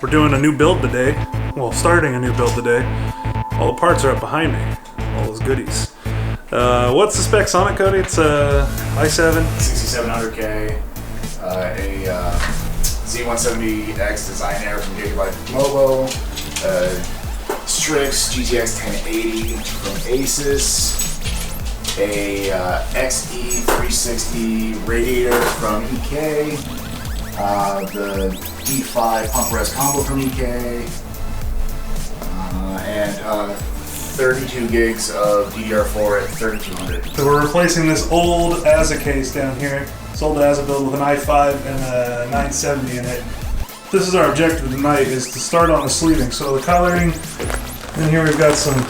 We're doing a new build today. Well, starting a new build today. All the parts are up behind me. All those goodies. What's the specs on it, Cody? It's a i7 6700K, a Z170X DESIGNARE from GIGABYTE Mobile, Strix GTX 1080 from ASUS, a XE360 radiator from EK, the D5 pump res combo from EK, and 32 gigs of DDR4 at 3200. So we're replacing this old ASUS case down here. This old ASUS build with an i5 and a 970 in it. This is our objective tonight, is to start on the sleeving. So the coloring, and here we've got some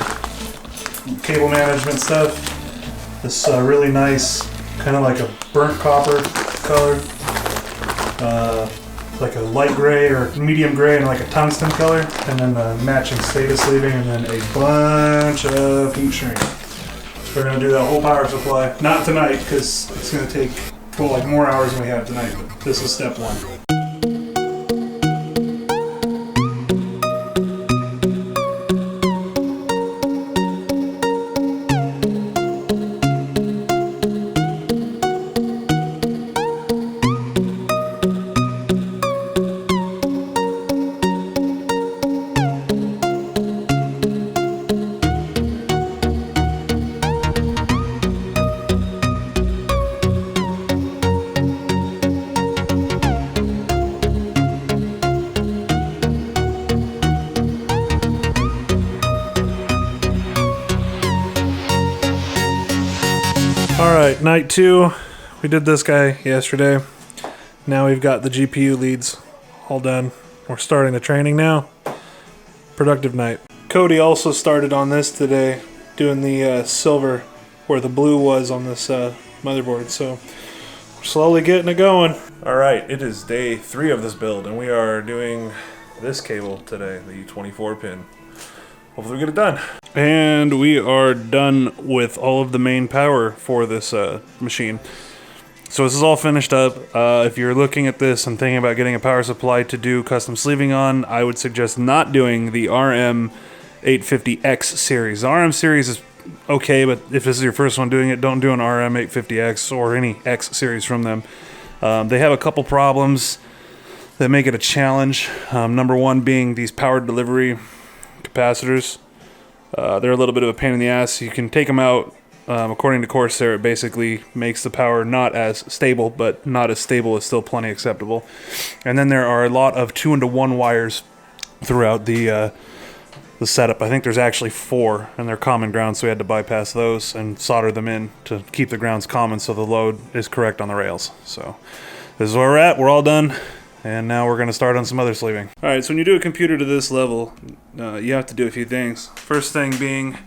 cable management stuff. This really nice, kind of like a burnt copper color. Like a light gray or medium gray and like a tungsten color, and then the matching status sleeving, and then a bunch of heat shrink. We're gonna do that whole power supply. Not tonight, because it's gonna take, well, like more hours than we have tonight, but this is step one. Alright, night two. We did this guy yesterday. Now we've got the GPU leads all done. We're starting the training now. Productive night. Cody also started on this today, doing the silver where the blue was on this motherboard. So we're slowly getting it going. Alright, it is day 3 of this build, and we are doing this cable today, the 24 pin. Hopefully we get it done. And we are done with all of the main power for this machine. So this is all finished up. If you're looking at this and thinking about getting a power supply to do custom sleeving on, I would suggest not doing the RM850X series. The RM series is okay, but if this is your first one doing it, don't do an RM850X or any X series from them. They have a couple problems that make it a challenge. Number one being these power delivery capacitors. They're a little bit of a pain in the ass. You can take them out. According to CORSAIR, it basically makes the power not as stable, but not as stable is still plenty acceptable. And then there are a lot of 2-into-1 wires throughout the setup. I think there's actually 4, and they're common ground, so we had to bypass those and solder them in to keep the grounds common so the load is correct on the rails. So this is where we're at. We're all done. And now we're going to start on some other sleeving. Alright, so when you do a computer to this level, you have to do a few things. First thing being,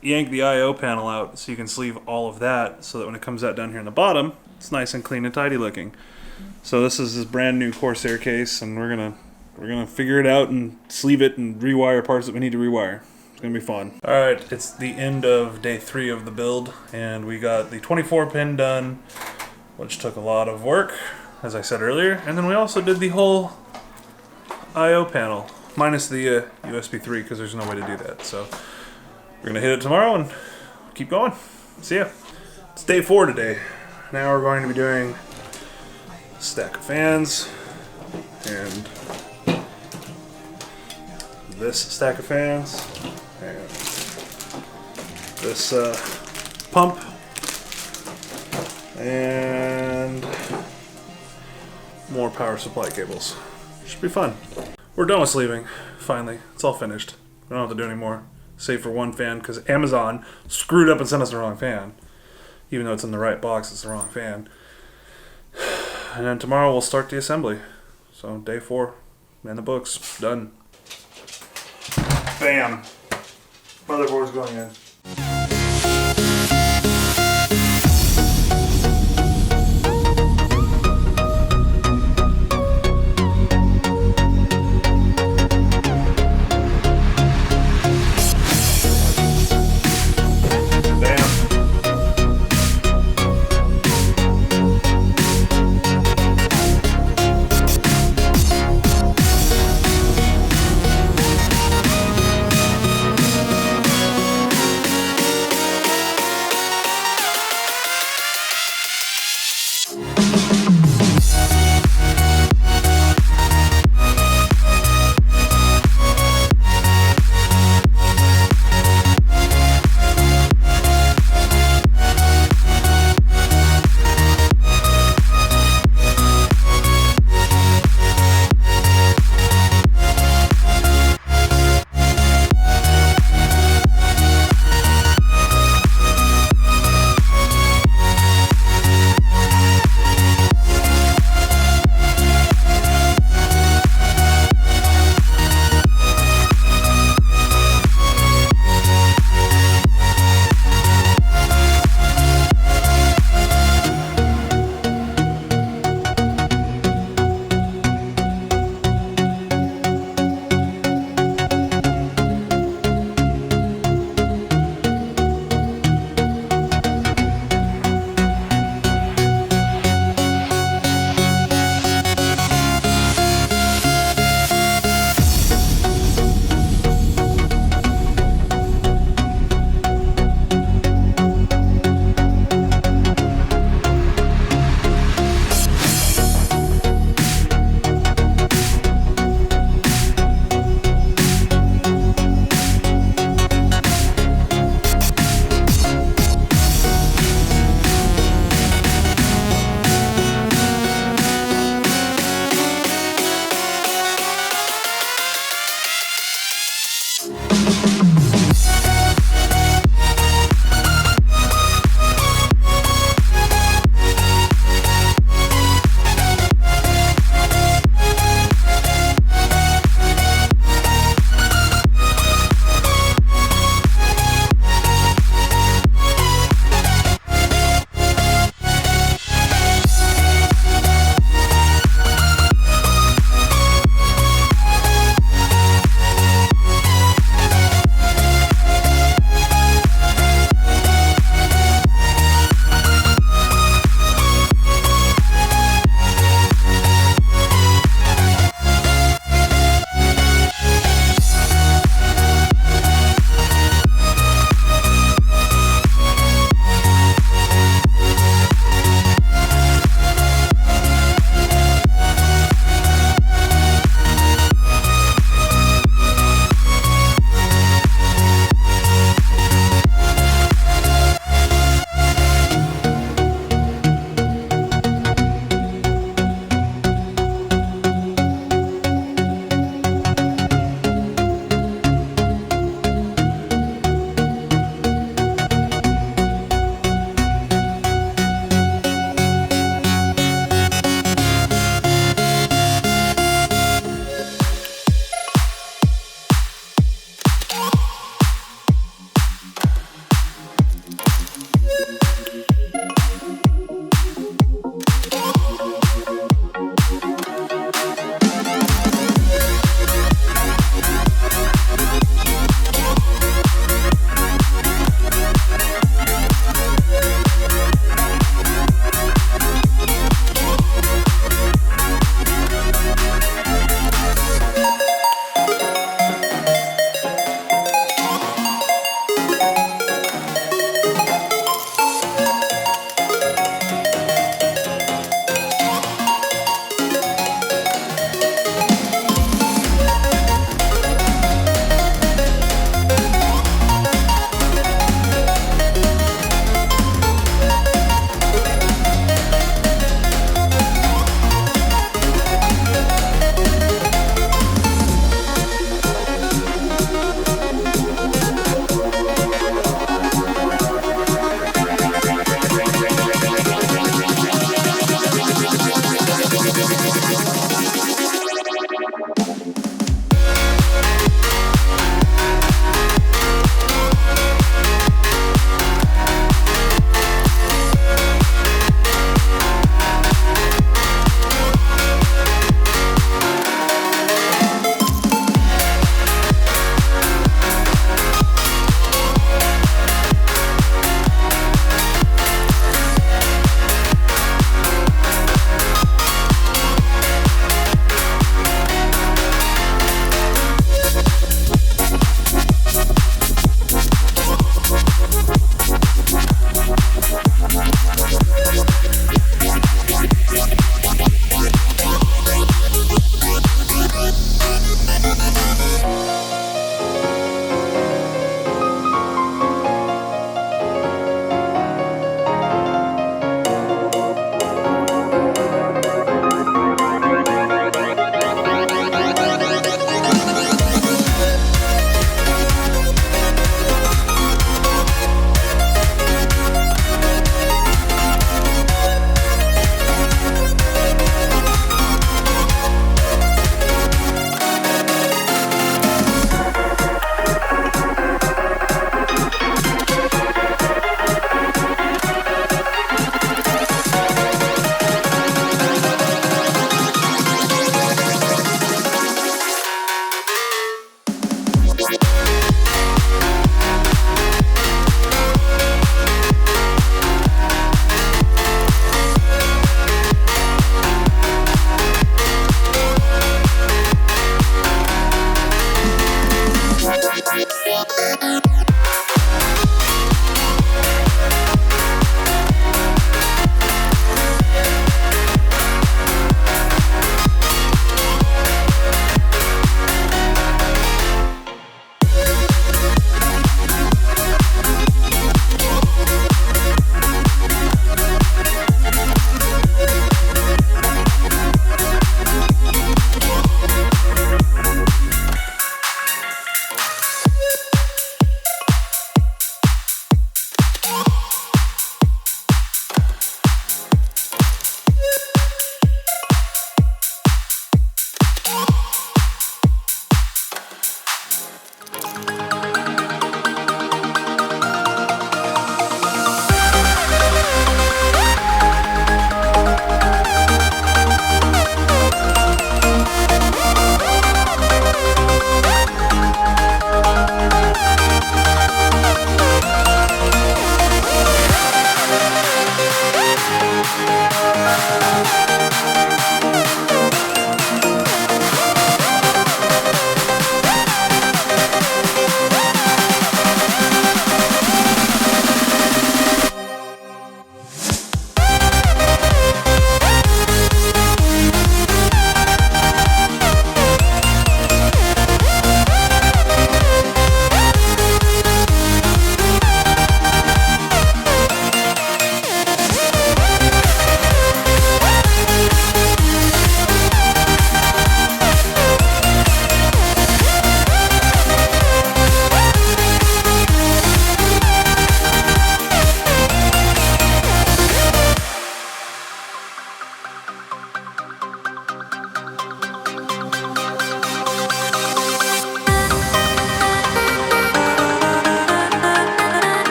yank the I/O panel out so you can sleeve all of that, so that when it comes out down here in the bottom, it's nice and clean and tidy looking. So this is this brand new CORSAIR case, and we're gonna figure it out and sleeve it and rewire parts that we need to rewire. It's gonna be fun. Alright, it's the end of day 3 of the build, and we got the 24 pin done, which took a lot of work, as I said earlier, and then we also did the whole I/O panel, minus the USB 3, because there's no way to do that. So we're gonna hit it tomorrow and keep going. See ya. It's day 4 today. Now we're going to be doing a stack of fans and this stack of fans and this pump and more power supply cables. Should be fun. We're done with sleeving, finally. It's all finished. We don't have to do any more, save for one fan, because Amazon screwed up and sent us the wrong fan. Even though it's in the right box, it's the wrong fan. And then tomorrow we'll start the assembly. So day 4, in the books, done. Bam! Motherboard's going in.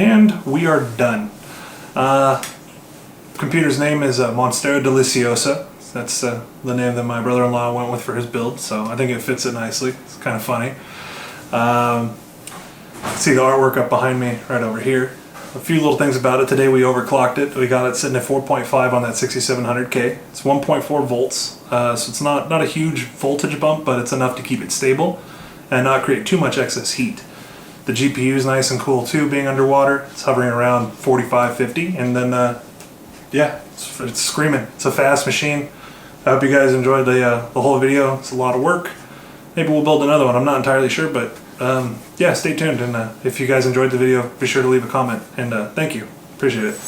and we are done. Computer's name is Monstera Deliciosa. That's the name that my brother-in-law went with for his build, so I think it fits it nicely. It's kind of funny. See the artwork up behind me right over here. A few little things about it. Today we overclocked it. We got it sitting at 4.5 on that 6700K. It's 1.4 volts, so it's not a huge voltage bump, but it's enough to keep it stable and not create too much excess heat. The GPU is nice and cool too, being underwater. It's hovering around 45, 50, and then yeah, it's screaming. It's a fast machine. I hope you guys enjoyed the whole video. It's a lot of work. Maybe we'll build another one. I'm not entirely sure, but yeah, stay tuned. And if you guys enjoyed the video, be sure to leave a comment. And thank you. Appreciate it.